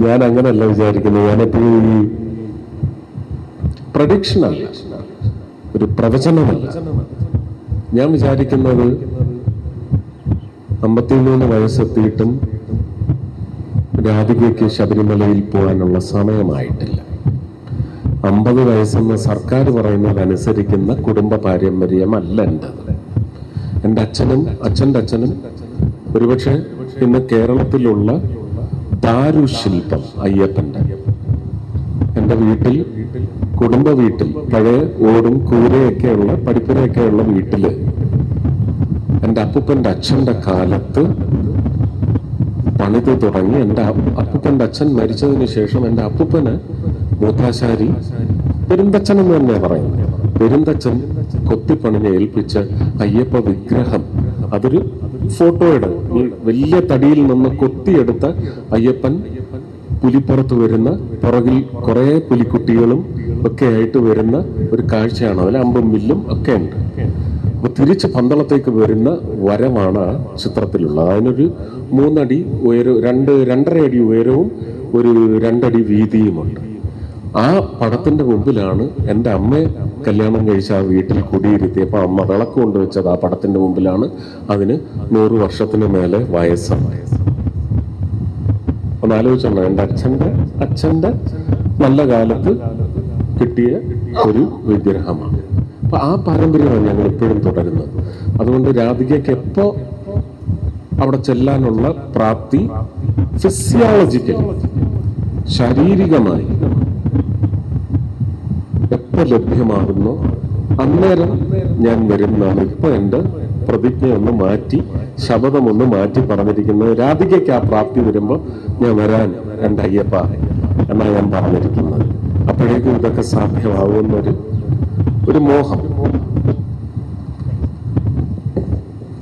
ഞാൻ അങ്ങനല്ല വിചാരിക്കുന്നത്. ഞാനെപ്പോഴും ഈ പ്രഡിക്ഷൻ അല്ല, ഒരു പ്രവചനമല്ല. ഞാൻ വിചാരിക്കുന്നത് 53 വയസ്സെത്തിയിട്ടും രാധികയ്ക്ക് ശബരിമലയിൽ പോകാനുള്ള സമയമായിട്ടില്ല. 50 വയസ്സെന്ന് സർക്കാർ പറയുന്നതനുസരിക്കുന്ന കുടുംബ പാരമ്പര്യമല്ല എൻ്റെത്. എൻ്റെ അച്ഛൻ്റെ അച്ഛനും ഒരുപക്ഷെ ഇന്ന് കേരളത്തിലുള്ള ദാരുശില്പം അയ്യപ്പൻ്റെ. എൻ്റെ വീട്ടിൽ, കുടുംബ വീട്ടിൽ, പഴയ ഓടും കൂരയൊക്കെയുള്ള പഠിപ്പുരയൊക്കെയുള്ള വീട്ടില് എൻ്റെ അപ്പൂപ്പൻ്റെ അച്ഛൻ്റെ കാലത്ത് പണിത് തുടങ്ങി. എൻ്റെ അപ്പൂപ്പൻ്റെ അച്ഛൻ മരിച്ചതിന് ശേഷം എൻ്റെ അപ്പൂപ്പന് മൂത്താശാരി പെരുന്തച്ഛൻ എന്ന് തന്നെ പറയുന്നത്, പെരുന്തച്ഛൻ കൊത്തിപ്പണിഞ്ഞ് ഏൽപ്പിച്ച അയ്യപ്പ വിഗ്രഹം, അതൊരു ഫോട്ടോയുടെ ഈ വലിയ തടിയിൽ നിന്ന് കൊത്തിയെടുത്ത അയ്യപ്പൻ പുലിപ്പുറത്ത് വരുന്ന, പുറകിൽ കുറെ പുലിക്കുട്ടികളും ഒക്കെ ആയിട്ട് വരുന്ന ഒരു കാഴ്ചയാണ്. അതിൽ അമ്പും വില്ലും ഒക്കെ ഉണ്ട്. അപ്പൊ തിരിച്ച് പന്തളത്തേക്ക് വരുന്ന വരവാണ് ആ ചിത്രത്തിലുള്ളത്. അതിനൊരു 3 അടി ഉയരവും 2.5 അടി ഉയരവും ഒരു 2 അടി വീതിയുമുണ്ട്. ആ പടത്തിന്റെ മുമ്പിലാണ് എൻ്റെ അമ്മയെ കല്യാണം കഴിച്ച ആ വീട്ടിൽ കുടിയിരുത്തിയപ്പോൾ അമ്മ വിളക്ക് കൊണ്ടുവച്ചത് ആ പടത്തിന്റെ മുമ്പിലാണ്. അതിന് 100 വർഷത്തിന് മേലെ വയസ്സാണ്. ഒന്ന് ആലോചിച്ചോളാം, എൻ്റെ അച്ഛന്റെ നല്ല കാലത്ത് കിട്ടിയ ഒരു വിഗ്രഹമാണ്. അപ്പൊ ആ പാരമ്പര്യമാണ് ഞങ്ങൾ എപ്പോഴും തുടരുന്നത്. അതുകൊണ്ട് രാധികയ്ക്ക് എപ്പോ അവിടെ ചെല്ലാനുള്ള പ്രാപ്തി ഫിസിയോളജിക്കലി, ശാരീരികമായി എപ്പോ ലഭ്യമാകുന്നോ അന്നേരം ഞാൻ വരുന്നതാണ്. ഇപ്പൊ എൻ്റെ പ്രതിജ്ഞയൊന്ന് മാറ്റി, ശബദമൊന്ന് മാറ്റി പറഞ്ഞിരിക്കുന്നത്, രാധികയ്ക്ക് ആ പ്രാപ്തി വരുമ്പോൾ ഞാൻ വരാൻ എൻ്റെ അയ്യപ്പ എന്നാണ് ഞാൻ പറഞ്ഞിരിക്കുന്നത്. അപ്പോഴേക്കും ഇതൊക്കെ സാധ്യമാകുന്നൊരു മോഹം.